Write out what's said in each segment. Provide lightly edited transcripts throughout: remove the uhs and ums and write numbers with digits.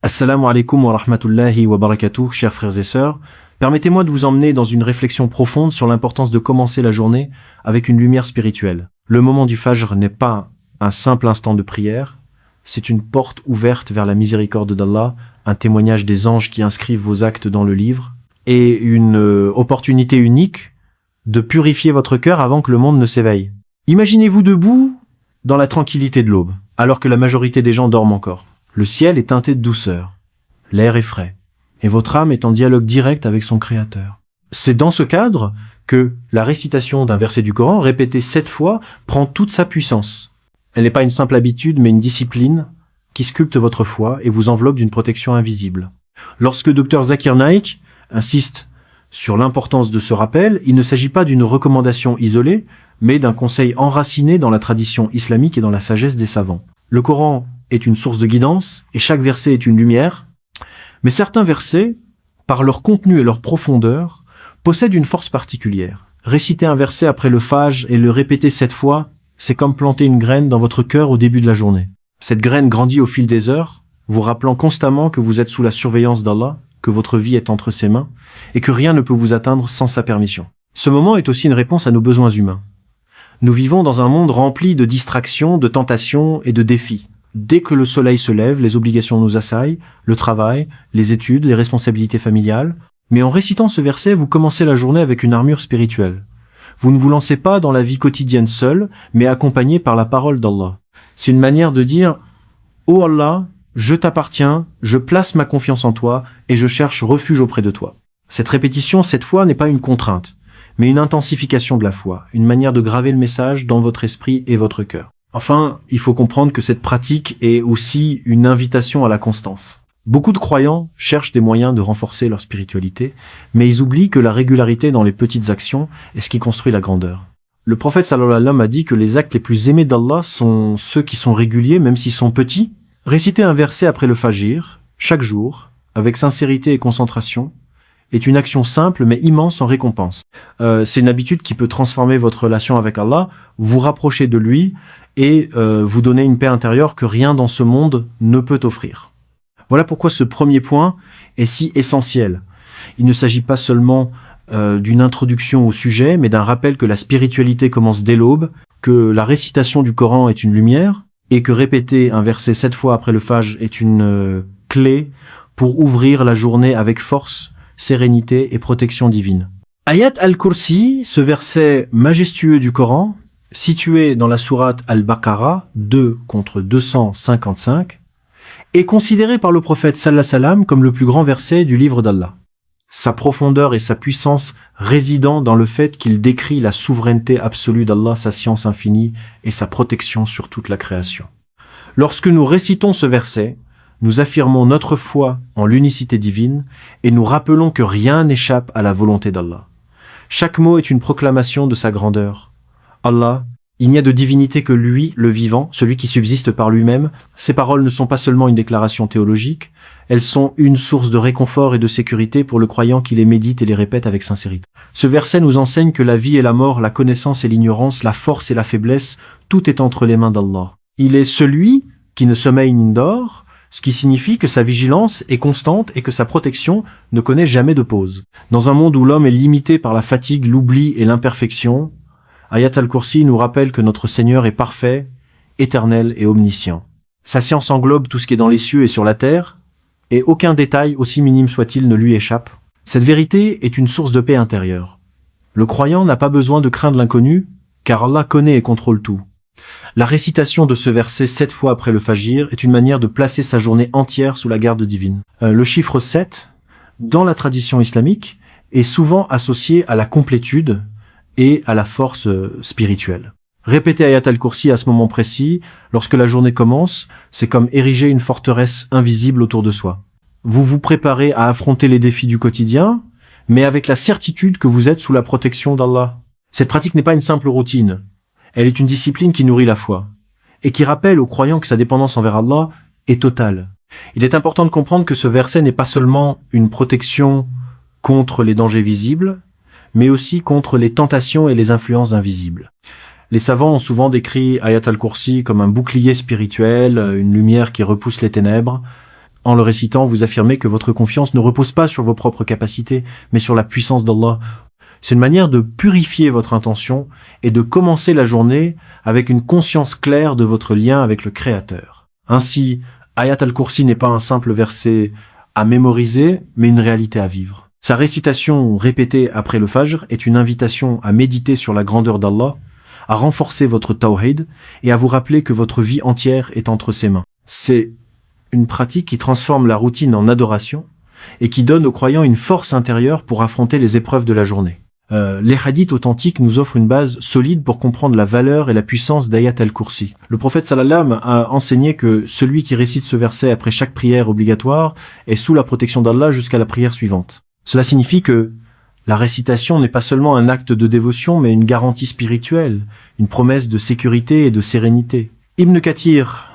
Assalamu alaikum wa rahmatullahi wa barakatuh, chers frères et sœurs. Permettez-moi de vous emmener dans une réflexion profonde sur l'importance de commencer la journée avec une lumière spirituelle. Le moment du Fajr n'est pas un simple instant de prière, c'est une porte ouverte vers la miséricorde d'Allah, un témoignage des anges qui inscrivent vos actes dans le livre, et une opportunité unique de purifier votre cœur avant que le monde ne s'éveille. Imaginez-vous debout dans la tranquillité de l'aube, alors que la majorité des gens dorment encore. Le ciel est teinté de douceur, l'air est frais, et votre âme est en dialogue direct avec son Créateur. C'est dans ce cadre que la récitation d'un verset du Coran, répété 7 fois, prend toute sa puissance. Elle n'est pas une simple habitude, mais une discipline qui sculpte votre foi et vous enveloppe d'une protection invisible. Lorsque Dr Zakir Naik insiste sur l'importance de ce rappel, il ne s'agit pas d'une recommandation isolée, mais d'un conseil enraciné dans la tradition islamique et dans la sagesse des savants. Le Coran est une source de guidance, et chaque verset est une lumière, mais certains versets, par leur contenu et leur profondeur, possèdent une force particulière. Réciter un verset après le Fajr et le répéter 7 fois, c'est comme planter une graine dans votre cœur au début de la journée. Cette graine grandit au fil des heures, vous rappelant constamment que vous êtes sous la surveillance d'Allah, que votre vie est entre ses mains, et que rien ne peut vous atteindre sans sa permission. Ce moment est aussi une réponse à nos besoins humains. Nous vivons dans un monde rempli de distractions, de tentations et de défis. Dès que le soleil se lève, les obligations nous assaillent, le travail, les études, les responsabilités familiales. Mais en récitant ce verset, vous commencez la journée avec une armure spirituelle. Vous ne vous lancez pas dans la vie quotidienne seul, mais accompagné par la parole d'Allah. C'est une manière de dire « Oh Allah, je t'appartiens, je place ma confiance en toi et je cherche refuge auprès de toi. » Cette répétition, cette fois, n'est pas une contrainte, mais une intensification de la foi, une manière de graver le message dans votre esprit et votre cœur. Enfin, il faut comprendre que cette pratique est aussi une invitation à la constance. Beaucoup de croyants cherchent des moyens de renforcer leur spiritualité, mais ils oublient que la régularité dans les petites actions est ce qui construit la grandeur. Le prophète sallallahu alayhi wa sallam a dit que les actes les plus aimés d'Allah sont ceux qui sont réguliers, même s'ils sont petits. Réciter un verset après le Fajr, chaque jour, avec sincérité et concentration, est une action simple mais immense en récompense. C'est une habitude qui peut transformer votre relation avec Allah, vous rapprocher de lui et vous donner une paix intérieure que rien dans ce monde ne peut offrir. Voilà pourquoi ce premier point est si essentiel. Il ne s'agit pas seulement d'une introduction au sujet, mais d'un rappel que la spiritualité commence dès l'aube, que la récitation du Coran est une lumière, et que répéter un verset 7 fois après le Fajr est une clé pour ouvrir la journée avec force, sérénité et protection divine. Ayat al-Kursi, ce verset majestueux du Coran, situé dans la sourate Al-Baqarah 2 contre 255, est considéré par le prophète sallallahu alayhi wa sallam comme le plus grand verset du livre d'Allah. Sa profondeur et sa puissance résidant dans le fait qu'il décrit la souveraineté absolue d'Allah, sa science infinie et sa protection sur toute la création. Lorsque nous récitons ce verset, nous affirmons notre foi en l'unicité divine et nous rappelons que rien n'échappe à la volonté d'Allah. Chaque mot est une proclamation de sa grandeur. Allah, il n'y a de divinité que lui, le vivant, celui qui subsiste par lui-même. Ces paroles ne sont pas seulement une déclaration théologique, elles sont une source de réconfort et de sécurité pour le croyant qui les médite et les répète avec sincérité. Ce verset nous enseigne que la vie et la mort, la connaissance et l'ignorance, la force et la faiblesse, tout est entre les mains d'Allah. Il est celui qui ne sommeille ni ne dort, ce qui signifie que sa vigilance est constante et que sa protection ne connaît jamais de pause. Dans un monde où l'homme est limité par la fatigue, l'oubli et l'imperfection, Ayat al-Kursi nous rappelle que notre Seigneur est parfait, éternel et omniscient. Sa science englobe tout ce qui est dans les cieux et sur la terre, et aucun détail, aussi minime soit-il, ne lui échappe. Cette vérité est une source de paix intérieure. Le croyant n'a pas besoin de craindre l'inconnu, car Allah connaît et contrôle tout. La récitation de ce verset 7 fois après le Fajr est une manière de placer sa journée entière sous la garde divine. Le chiffre 7, dans la tradition islamique, est souvent associé à la complétude et à la force spirituelle. Répéter Ayat al-Kursi à ce moment précis, lorsque la journée commence, c'est comme ériger une forteresse invisible autour de soi. Vous vous préparez à affronter les défis du quotidien, mais avec la certitude que vous êtes sous la protection d'Allah. Cette pratique n'est pas une simple routine. Elle est une discipline qui nourrit la foi, et qui rappelle aux croyants que sa dépendance envers Allah est totale. Il est important de comprendre que ce verset n'est pas seulement une protection contre les dangers visibles, mais aussi contre les tentations et les influences invisibles. Les savants ont souvent décrit Ayat al-Kursi comme un bouclier spirituel, une lumière qui repousse les ténèbres. En le récitant, vous affirmez que votre confiance ne repose pas sur vos propres capacités, mais sur la puissance d'Allah. C'est une manière de purifier votre intention et de commencer la journée avec une conscience claire de votre lien avec le Créateur. Ainsi, Ayat al-Kursi n'est pas un simple verset à mémoriser, mais une réalité à vivre. Sa récitation répétée après le Fajr est une invitation à méditer sur la grandeur d'Allah, à renforcer votre tawhid et à vous rappeler que votre vie entière est entre ses mains. C'est une pratique qui transforme la routine en adoration et qui donne aux croyants une force intérieure pour affronter les épreuves de la journée. Les hadiths authentiques nous offrent une base solide pour comprendre la valeur et la puissance d'Ayat al-Kursi. Le prophète sallallahu a enseigné que celui qui récite ce verset après chaque prière obligatoire est sous la protection d'Allah jusqu'à la prière suivante. Cela signifie que la récitation n'est pas seulement un acte de dévotion, mais une garantie spirituelle, une promesse de sécurité et de sérénité. Ibn Kathir,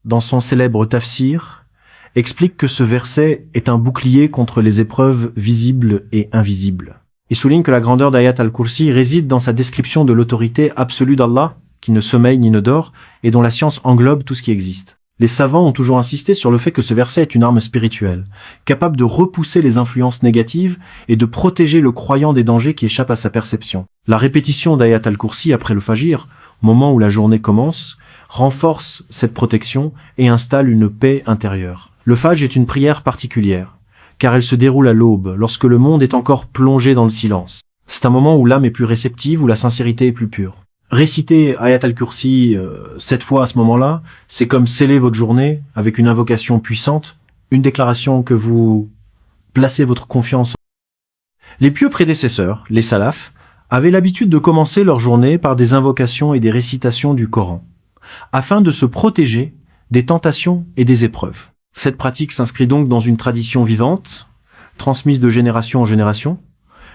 dans son célèbre tafsir, explique que ce verset est un bouclier contre les épreuves visibles et invisibles. Il souligne que la grandeur d'Ayat al-Kursi réside dans sa description de l'autorité absolue d'Allah, qui ne sommeille ni ne dort, et dont la science englobe tout ce qui existe. Les savants ont toujours insisté sur le fait que ce verset est une arme spirituelle, capable de repousser les influences négatives et de protéger le croyant des dangers qui échappent à sa perception. La répétition d'Ayat al-Kursi après le Fajr, moment où la journée commence, renforce cette protection et installe une paix intérieure. Le Fajr est une prière particulière, car elle se déroule à l'aube, lorsque le monde est encore plongé dans le silence. C'est un moment où l'âme est plus réceptive, où la sincérité est plus pure. Réciter Ayat al-Kursi 7 fois à ce moment-là, c'est comme sceller votre journée avec une invocation puissante, une déclaration que vous placez votre confiance. Les pieux prédécesseurs, les salafs, avaient l'habitude de commencer leur journée par des invocations et des récitations du Coran, afin de se protéger des tentations et des épreuves. Cette pratique s'inscrit donc dans une tradition vivante, transmise de génération en génération,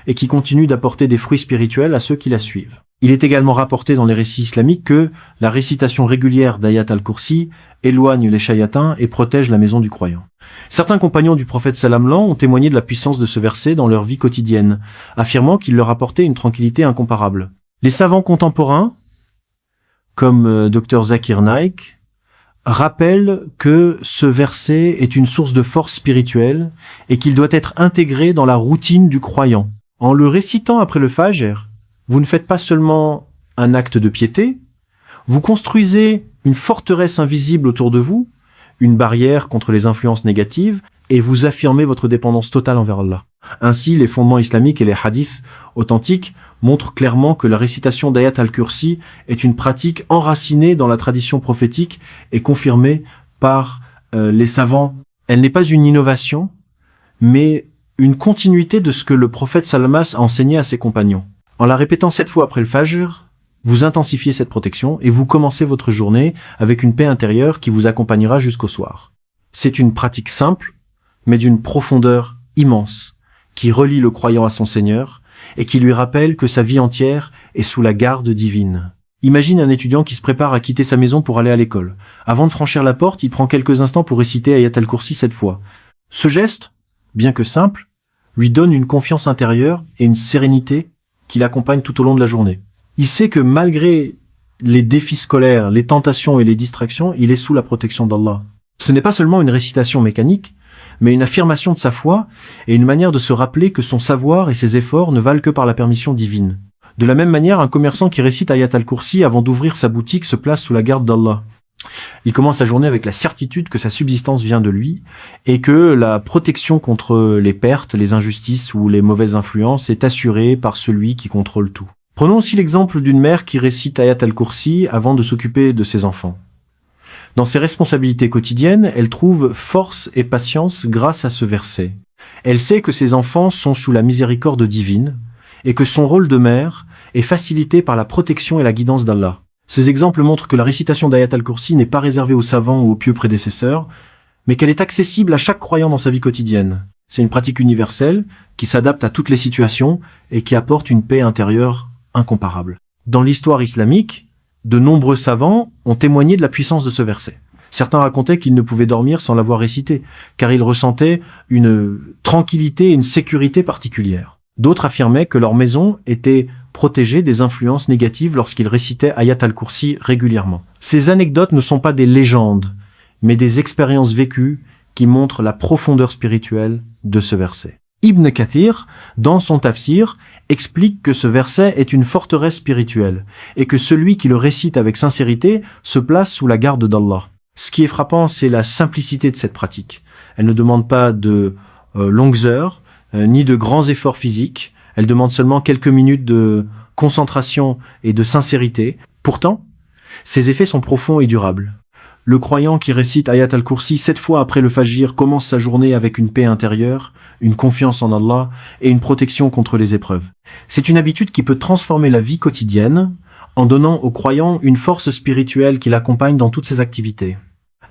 et qui continue d'apporter des fruits spirituels à ceux qui la suivent. Il est également rapporté dans les récits islamiques que la récitation régulière d'Ayat al-Kursi éloigne les shayatins et protège la maison du croyant. Certains compagnons du prophète sallallahu ont témoigné de la puissance de ce verset dans leur vie quotidienne, affirmant qu'il leur apportait une tranquillité incomparable. Les savants contemporains, comme Dr Zakir Naik, rappelle que ce verset est une source de force spirituelle et qu'il doit être intégré dans la routine du croyant. En le récitant après le Fajr, vous ne faites pas seulement un acte de piété, vous construisez une forteresse invisible autour de vous, une barrière contre les influences négatives, et vous affirmez votre dépendance totale envers Allah. Ainsi, les fondements islamiques et les hadiths authentiques montrent clairement que la récitation d'Ayat al-Kursi est une pratique enracinée dans la tradition prophétique et confirmée par les savants. Elle n'est pas une innovation, mais une continuité de ce que le prophète sallallahu a enseigné à ses compagnons. En la répétant 7 fois après le Fajr, vous intensifiez cette protection et vous commencez votre journée avec une paix intérieure qui vous accompagnera jusqu'au soir. C'est une pratique simple, mais d'une profondeur immense, qui relie le croyant à son Seigneur et qui lui rappelle que sa vie entière est sous la garde divine. Imagine un étudiant qui se prépare à quitter sa maison pour aller à l'école. Avant de franchir la porte, il prend quelques instants pour réciter Ayat al-Kursi 7 fois. Ce geste, bien que simple, lui donne une confiance intérieure et une sérénité qui l'accompagne tout au long de la journée. Il sait que malgré les défis scolaires, les tentations et les distractions, il est sous la protection d'Allah. Ce n'est pas seulement une récitation mécanique, mais une affirmation de sa foi et une manière de se rappeler que son savoir et ses efforts ne valent que par la permission divine. De la même manière, un commerçant qui récite Ayat al-Kursi avant d'ouvrir sa boutique se place sous la garde d'Allah. Il commence sa journée avec la certitude que sa subsistance vient de lui et que la protection contre les pertes, les injustices ou les mauvaises influences est assurée par celui qui contrôle tout. Prenons aussi l'exemple d'une mère qui récite Ayat al-Kursi avant de s'occuper de ses enfants. Dans ses responsabilités quotidiennes, elle trouve force et patience grâce à ce verset. Elle sait que ses enfants sont sous la miséricorde divine et que son rôle de mère est facilité par la protection et la guidance d'Allah. Ces exemples montrent que la récitation d'Ayat al-Kursi n'est pas réservée aux savants ou aux pieux prédécesseurs, mais qu'elle est accessible à chaque croyant dans sa vie quotidienne. C'est une pratique universelle qui s'adapte à toutes les situations et qui apporte une paix intérieure incomparable. Dans l'histoire islamique, de nombreux savants ont témoigné de la puissance de ce verset. Certains racontaient qu'ils ne pouvaient dormir sans l'avoir récité, car ils ressentaient une tranquillité et une sécurité particulière. D'autres affirmaient que leur maison était protégée des influences négatives lorsqu'ils récitaient Ayat al-Kursi régulièrement. Ces anecdotes ne sont pas des légendes, mais des expériences vécues qui montrent la profondeur spirituelle de ce verset. Ibn Kathir, dans son tafsir, explique que ce verset est une forteresse spirituelle et que celui qui le récite avec sincérité se place sous la garde d'Allah. Ce qui est frappant, c'est la simplicité de cette pratique. Elle ne demande pas de longues heures, ni de grands efforts physiques. Elle demande seulement quelques minutes de concentration et de sincérité. Pourtant, ses effets sont profonds et durables. Le croyant qui récite Ayat al-Kursi 7 fois après le Fajr commence sa journée avec une paix intérieure, une confiance en Allah et une protection contre les épreuves. C'est une habitude qui peut transformer la vie quotidienne en donnant au croyant une force spirituelle qui l'accompagne dans toutes ses activités.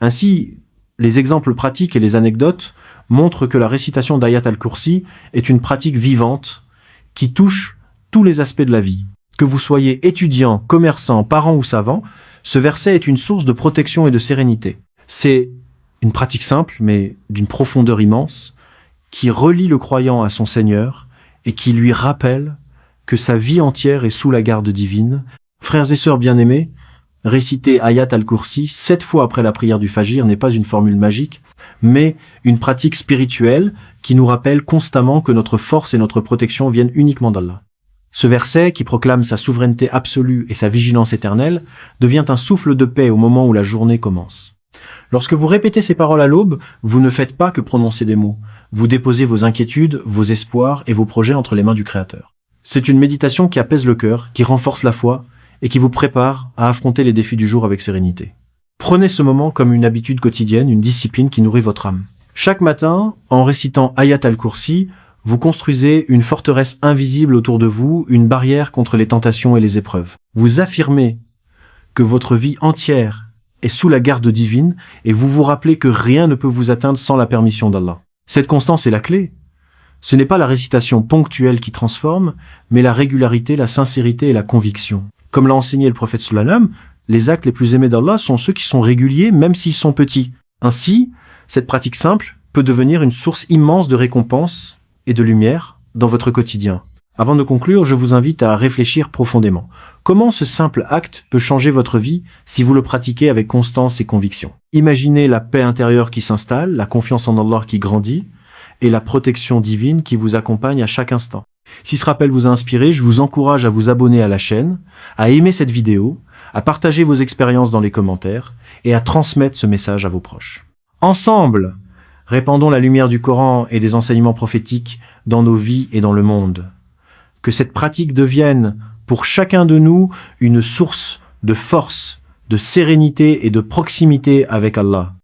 Ainsi, les exemples pratiques et les anecdotes montrent que la récitation d'Ayat al-Kursi est une pratique vivante qui touche tous les aspects de la vie. Que vous soyez étudiant, commerçant, parent ou savant, ce verset est une source de protection et de sérénité. C'est une pratique simple, mais d'une profondeur immense, qui relie le croyant à son Seigneur et qui lui rappelle que sa vie entière est sous la garde divine. Frères et sœurs bien-aimés, réciter Ayat al-Kursi 7 fois après la prière du Fajr n'est pas une formule magique, mais une pratique spirituelle qui nous rappelle constamment que notre force et notre protection viennent uniquement d'Allah. Ce verset, qui proclame sa souveraineté absolue et sa vigilance éternelle, devient un souffle de paix au moment où la journée commence. Lorsque vous répétez ces paroles à l'aube, vous ne faites pas que prononcer des mots. Vous déposez vos inquiétudes, vos espoirs et vos projets entre les mains du Créateur. C'est une méditation qui apaise le cœur, qui renforce la foi et qui vous prépare à affronter les défis du jour avec sérénité. Prenez ce moment comme une habitude quotidienne, une discipline qui nourrit votre âme. Chaque matin, en récitant Ayat al-Kursi, vous construisez une forteresse invisible autour de vous, une barrière contre les tentations et les épreuves. Vous affirmez que votre vie entière est sous la garde divine et vous vous rappelez que rien ne peut vous atteindre sans la permission d'Allah. Cette constance est la clé. Ce n'est pas la récitation ponctuelle qui transforme, mais la régularité, la sincérité et la conviction. Comme l'a enseigné le prophète sallam, les actes les plus aimés d'Allah sont ceux qui sont réguliers, même s'ils sont petits. Ainsi, cette pratique simple peut devenir une source immense de récompense et de lumière dans votre quotidien. Avant de conclure, je vous invite à réfléchir profondément. Comment ce simple acte peut changer votre vie si vous le pratiquez avec constance et conviction? Imaginez la paix intérieure qui s'installe, la confiance en Allah qui grandit et la protection divine qui vous accompagne à chaque instant. Si ce rappel vous a inspiré, je vous encourage à vous abonner à la chaîne, à aimer cette vidéo, à partager vos expériences dans les commentaires et à transmettre ce message à vos proches. Ensemble, répandons la lumière du Coran et des enseignements prophétiques dans nos vies et dans le monde. Que cette pratique devienne pour chacun de nous une source de force, de sérénité et de proximité avec Allah.